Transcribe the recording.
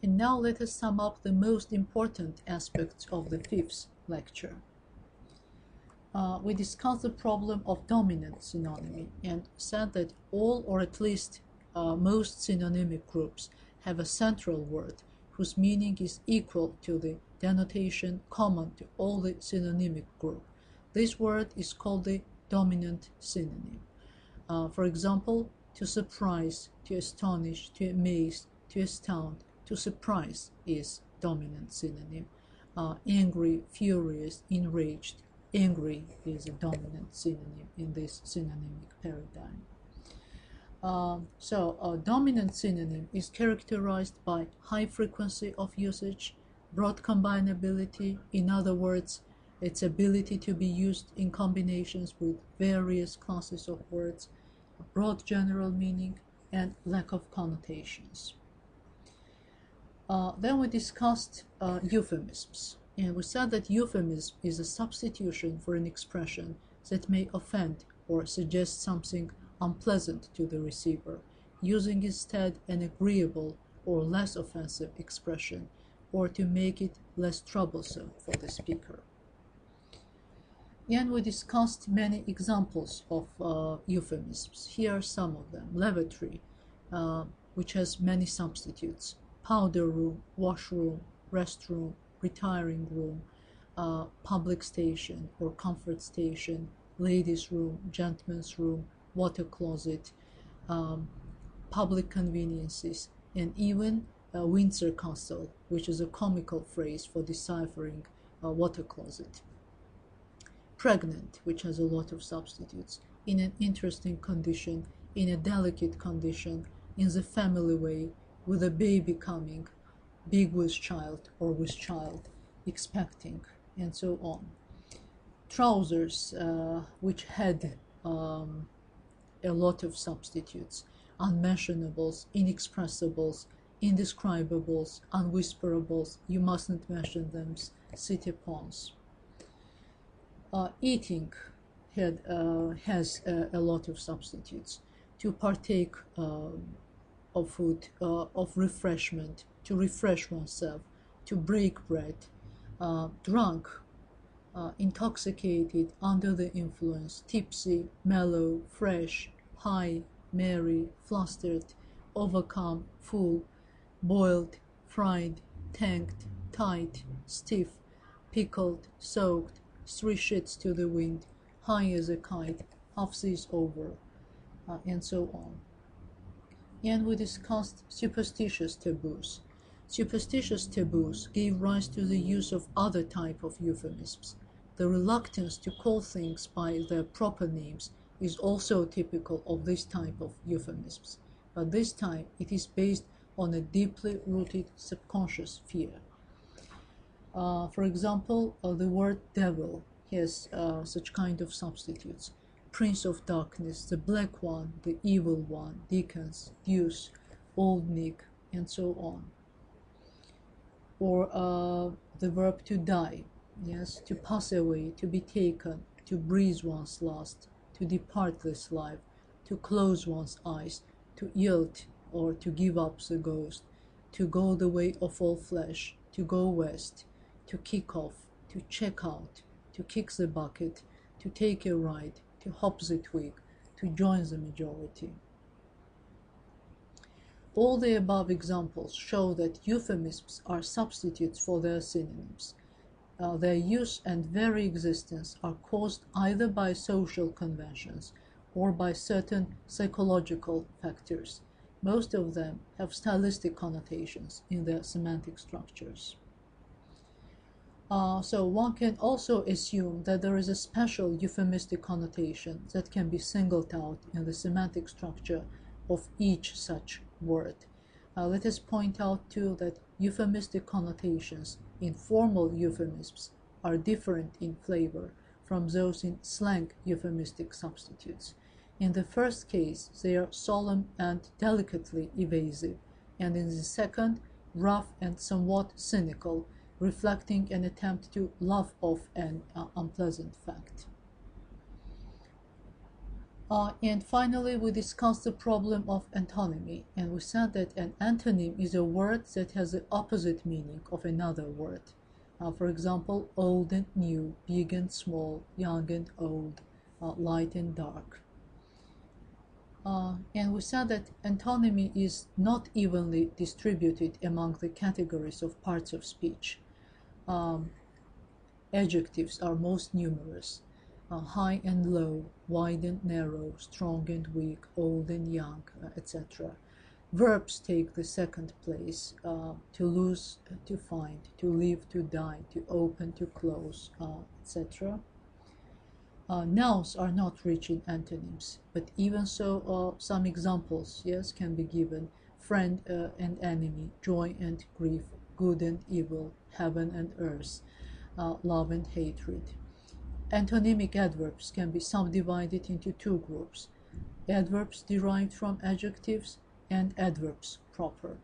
And now let us sum up the most important aspects of the fifth lecture. We discussed the problem of dominant synonymy and said that all, or at least most synonymic groups have a central word whose meaning is equal to the denotation common to all the synonymic group. This word is called the dominant synonym. For example, to surprise, to astonish, to amaze, to astound, to surprise is dominant synonym. Angry, furious, enraged. Angry is a dominant synonym in this synonymic paradigm. A dominant synonym is characterized by high frequency of usage, broad combinability, in other words, its ability to be used in combinations with various classes of words, broad general meaning, and lack of connotations. Then we discussed euphemisms, and we said that euphemism is a substitution for an expression that may offend or suggest something unpleasant to the receiver, using instead an agreeable or less offensive expression, or to make it less troublesome for the speaker. And we discussed many examples of euphemisms. Here are some of them. Lavatory, which has many substitutes. Powder room, washroom, restroom, retiring room, public station or comfort station, ladies' room, gentleman's room, water closet, public conveniences, and even Windsor Castle, which is a comical phrase for deciphering a water closet. Pregnant, which has a lot of substitutes. In an interesting condition, in a delicate condition, in the family way, with a baby coming, big with child or with child, expecting, and so on. Trousers, which had a lot of substitutes, unmentionables, inexpressibles, indescribables, unwhisperables, you mustn't mention them, sit-upons. Eating has a lot of substitutes. To partake of food, of refreshment, to refresh oneself, to break bread, drunk, intoxicated, under the influence, tipsy, mellow, fresh, high, merry, flustered, overcome, full, boiled, fried, tanked, tight, stiff, pickled, soaked, three shits to the wind, high as a kite, half seas over, and so on. And we discussed superstitious taboos. Superstitious taboos gave rise to the use of other type of euphemisms. The reluctance to call things by their proper names is also typical of this type of euphemisms, but this time it is based on a deeply rooted subconscious fear. For example, the word devil has such kind of substitutes. Prince of Darkness, the Black One, the Evil One, Dickens, Deuce, Old Nick, and so on. Or the verb to die, yes, to pass away, to be taken, to breathe one's last, to depart this life, to close one's eyes, to yield or to give up the ghost, to go the way of all flesh, to go west, to kick off, to check out, to kick the bucket, to take a ride, to hop the twig, to join the majority. All the above examples show that euphemisms are substitutes for their synonyms. Their use and very existence are caused either by social conventions or by certain psychological factors. Most of them have stylistic connotations in their semantic structures. So one can also assume that there is a special euphemistic connotation that can be singled out in the semantic structure of each such word. Let us point out too that euphemistic connotations in formal euphemisms are different in flavor from those in slang euphemistic substitutes. In the first case, they are solemn and delicately evasive, and in the second, rough and somewhat cynical, reflecting an attempt to laugh off an unpleasant fact. And finally, we discussed the problem of antonymy, and we said that an antonym is a word that has the opposite meaning of another word. For example, old and new, big and small, young and old, light and dark. And we said that antonymy is not evenly distributed among the categories of parts of speech. Adjectives are most numerous. High and low, wide and narrow, strong and weak, old and young, etc. Verbs take the second place: to lose, to find, to live, to die, to open, to close, etc. Nouns are not rich in antonyms, but even so, some examples, yes, can be given: friend and enemy, joy and grief, good and evil, heaven and earth, love and hatred. Antonymic adverbs can be subdivided into two groups: adverbs derived from adjectives and adverbs proper.